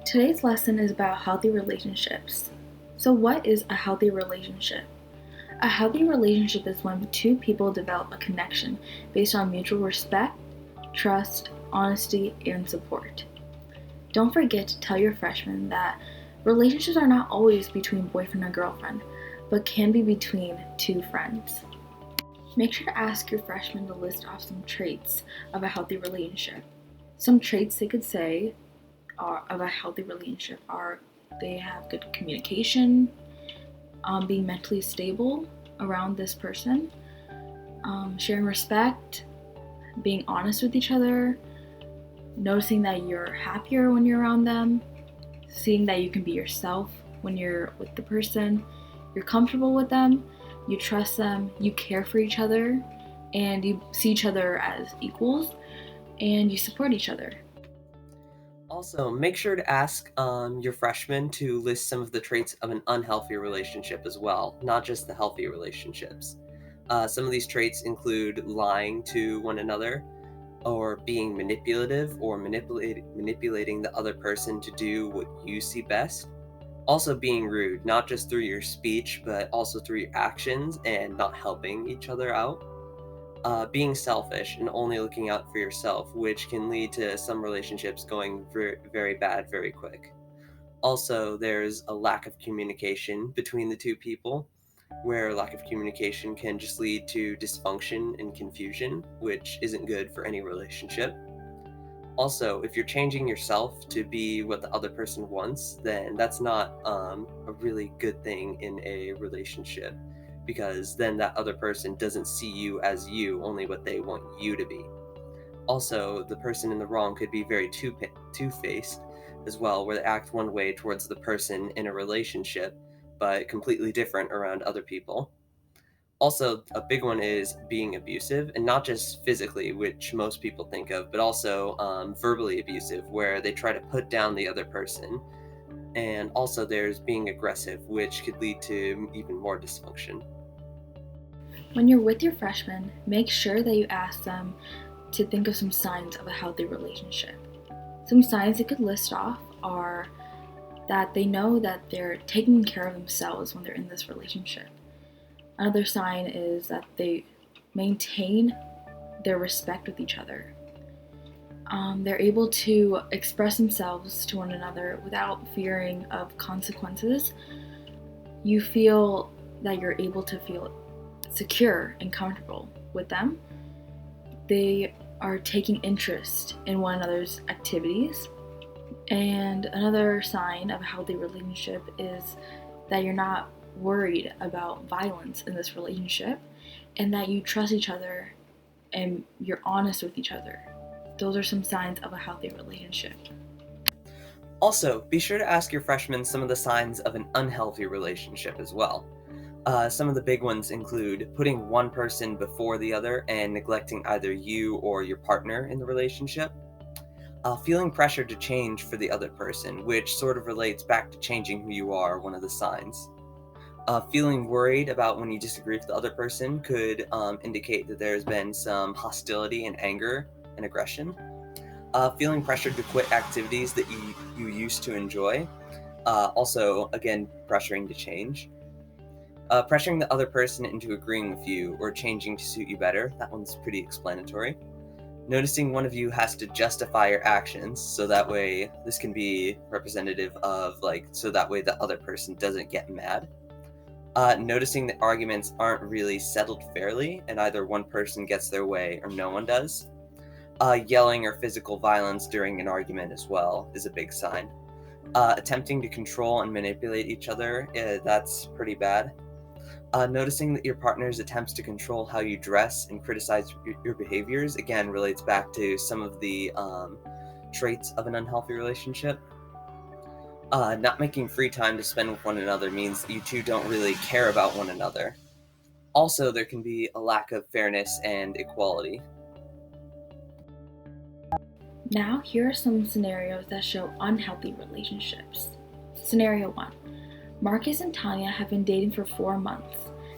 Today's lesson is about healthy relationships. So, what is a healthy relationship? A healthy relationship is when two people develop a connection based on mutual respect, trust, honesty, and support. Don't forget to tell your freshmen that relationships are not always between boyfriend and girlfriend, but can be between two friends. Make sure to ask your freshmen to list off some traits of a healthy relationship. Some traits they could say of a healthy relationship are they have good communication, being mentally stable around this person, sharing respect, being honest with each other, noticing that you're happier when you're around them, seeing that you can be yourself when you're with the person, you're comfortable with them, you trust them, you care for each other, and you see each other as equals, and you support each other. Also, make sure to ask your freshmen to list some of the traits of an unhealthy relationship as well, not just the healthy relationships. Some of these traits include lying to one another, or being manipulative, or manipulating the other person to do what you see best. Also, being rude, not just through your speech, but also through your actions and not helping each other out. Being selfish and only looking out for yourself, which can lead to some relationships going very bad very quick. Also, there's a lack of communication between the two people, where lack of communication can just lead to dysfunction and confusion, which isn't good for any relationship. Also, if you're changing yourself to be what the other person wants, then that's not a really good thing in a relationship, because then that other person doesn't see you as you, only what they want you to be. Also, the person in the wrong could be very two-faced as well, where they act one way towards the person in a relationship, but completely different around other people. Also, a big one is being abusive, and not just physically, which most people think of, but also verbally abusive, where they try to put down the other person. And also, there's being aggressive, which could lead to even more dysfunction. When you're with your freshmen, make sure that you ask them to think of some signs of a healthy relationship. Some signs they could list off are that they know that they're taking care of themselves when they're in this relationship. Another sign is that they maintain their respect with each other. They're able to express themselves to one another without fearing of consequences. You feel that you're able to feel secure and comfortable with them. They are taking interest in one another's activities. And another sign of a healthy relationship is that you're not worried about violence in this relationship, and that you trust each other and you're honest with each other. Those are some signs of a healthy relationship. Also, be sure to ask your freshmen some of the signs of an unhealthy relationship as well. Some of the big ones include putting one person before the other and neglecting either you or your partner in the relationship. Feeling pressure to change for the other person, which sort of relates back to changing who you are, one of the signs. Feeling worried about when you disagree with the other person could indicate that there's been some hostility and anger and aggression. Feeling pressured to quit activities that you used to enjoy. Also, again, pressuring to change. Pressuring the other person into agreeing with you or changing to suit you better. That one's pretty explanatory. Noticing one of you has to justify your actions, so that way this can be representative of, so that way the other person doesn't get mad. Noticing that arguments aren't really settled fairly, and either one person gets their way or no one does. Yelling or physical violence during an argument as well is a big sign. Attempting to control and manipulate each other, that's pretty bad. Noticing that your partner's attempts to control how you dress and criticize your behaviors, again, relates back to some of the traits of an unhealthy relationship. Not making free time to spend with one another means that you two don't really care about one another. Also, there can be a lack of fairness and equality. Now, here are some scenarios that show unhealthy relationships. Scenario 1. Marcus and Tanya have been dating for 4 months.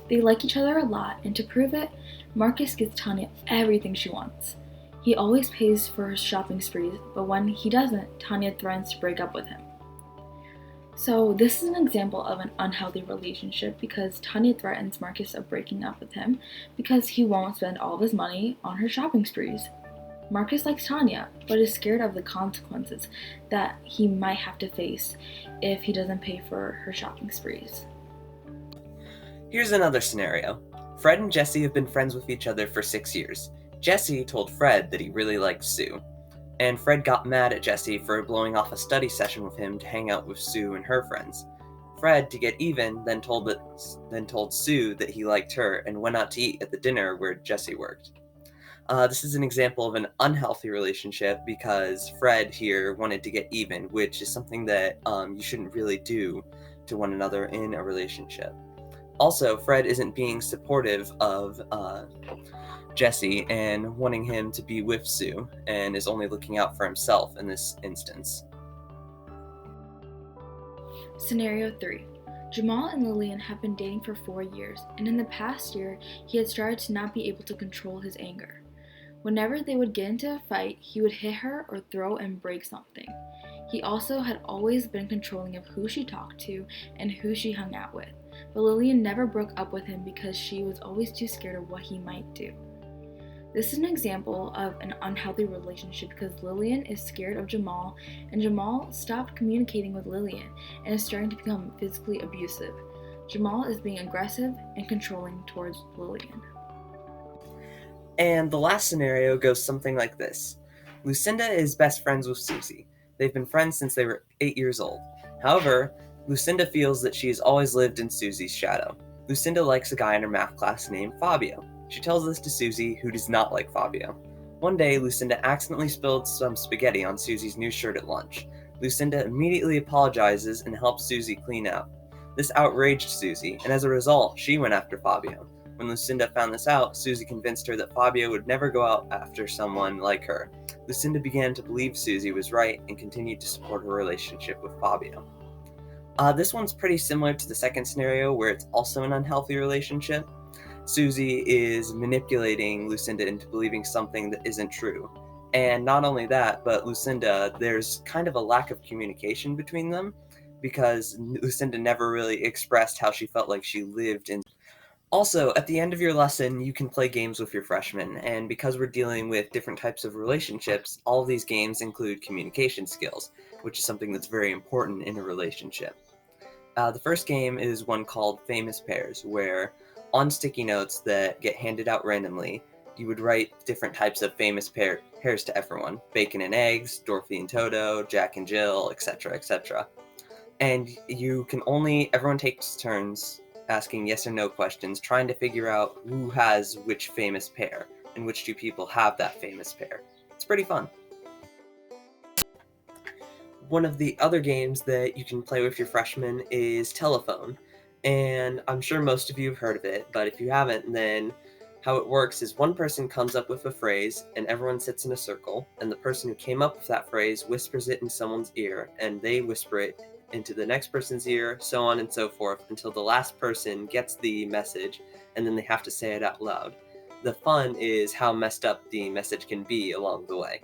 They like each other a lot, and to prove it, Marcus gives Tanya everything she wants. He always pays for her shopping sprees, but when he doesn't, Tanya threatens to break up with him. So, this is an example of an unhealthy relationship because Tanya threatens Marcus of breaking up with him because he won't spend all of his money on her shopping sprees. Marcus likes Tanya, but is scared of the consequences that he might have to face if he doesn't pay for her shopping sprees. Here's another scenario. Fred and Jesse have been friends with each other for 6 years. Jesse told Fred that he really liked Sue, and Fred got mad at Jesse for blowing off a study session with him to hang out with Sue and her friends. Fred, to get even, then told Sue that he liked her and went out to eat at the dinner where Jesse worked. This is an example of an unhealthy relationship because Fred here wanted to get even, which is something that you shouldn't really do to one another in a relationship. Also, Fred isn't being supportive of Jesse and wanting him to be with Sue, and is only looking out for himself in this instance. Scenario 3. Jamal and Lillian have been dating for 4 years, and in the past year, he had started to not be able to control his anger. Whenever they would get into a fight, he would hit her or throw and break something. He also had always been controlling of who she talked to and who she hung out with, but Lillian never broke up with him because she was always too scared of what he might do. This is an example of an unhealthy relationship because Lillian is scared of Jamal, and Jamal stopped communicating with Lillian and is starting to become physically abusive. Jamal is being aggressive and controlling towards Lillian. And the last scenario goes something like this. Lucinda is best friends with Susie. They've been friends since they were 8 years old. However, Lucinda feels that she has always lived in Susie's shadow. Lucinda likes a guy in her math class named Fabio. She tells this to Susie, who does not like Fabio. One day, Lucinda accidentally spilled some spaghetti on Susie's new shirt at lunch. Lucinda immediately apologizes and helps Susie clean up. This outraged Susie, and as a result, she went after Fabio. When Lucinda found this out, Susie convinced her that Fabio would never go out after someone like her. Lucinda began to believe Susie was right and continued to support her relationship with Fabio. This one's pretty similar to the second scenario where it's also an unhealthy relationship. Susie is manipulating Lucinda into believing something that isn't true. And not only that, but Lucinda, there's kind of a lack of communication between them because Lucinda never really expressed how she felt like she lived in. Also, at the end of your lesson, you can play games with your freshmen, and because we're dealing with different types of relationships, all of these games include communication skills, which is something that's very important in a relationship. The first game is one called Famous Pairs, where on sticky notes that get handed out randomly, you would write different types of famous pairs to everyone. Bacon and eggs, Dorothy and Toto, Jack and Jill, etc., etc. And everyone takes turns asking yes or no questions, trying to figure out who has which famous pair, and which two people have that famous pair. It's pretty fun. One of the other games that you can play with your freshmen is Telephone, and I'm sure most of you have heard of it, but if you haven't, then how it works is one person comes up with a phrase, and everyone sits in a circle, and the person who came up with that phrase whispers it in someone's ear, and they whisper it into the next person's ear, so on and so forth, until the last person gets the message, and then they have to say it out loud. The fun is how messed up the message can be along the way.